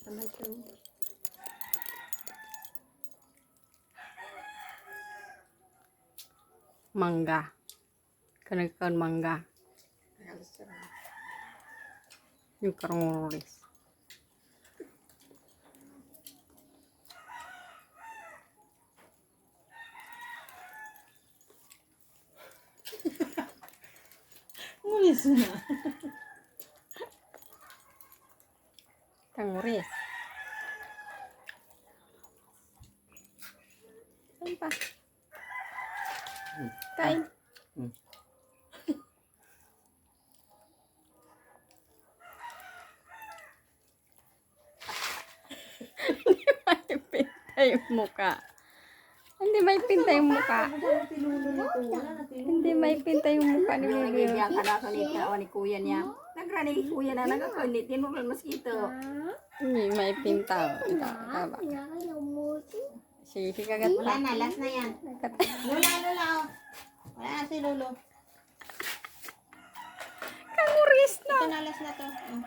Sama siya. Mangga. Kanagkan mangga. Yung karongoris. Ngulis na. Kangoris. Saan pa? Kain. Hindi maipinta yung muka. Hindi maipinta yung muka. Hindi maipinta yung muka ni Bibi. Nagibiyang ka na kanit na ni kuya niya. Nagrani kuya na nagakunit. Tinuklan mosquito. Hindi maipinta. Ito ba? Sige, kagat Wala na, last na yan. Lola, oh. Wala na si Lolo. Kanguris na. Ito na, last na to. Oh.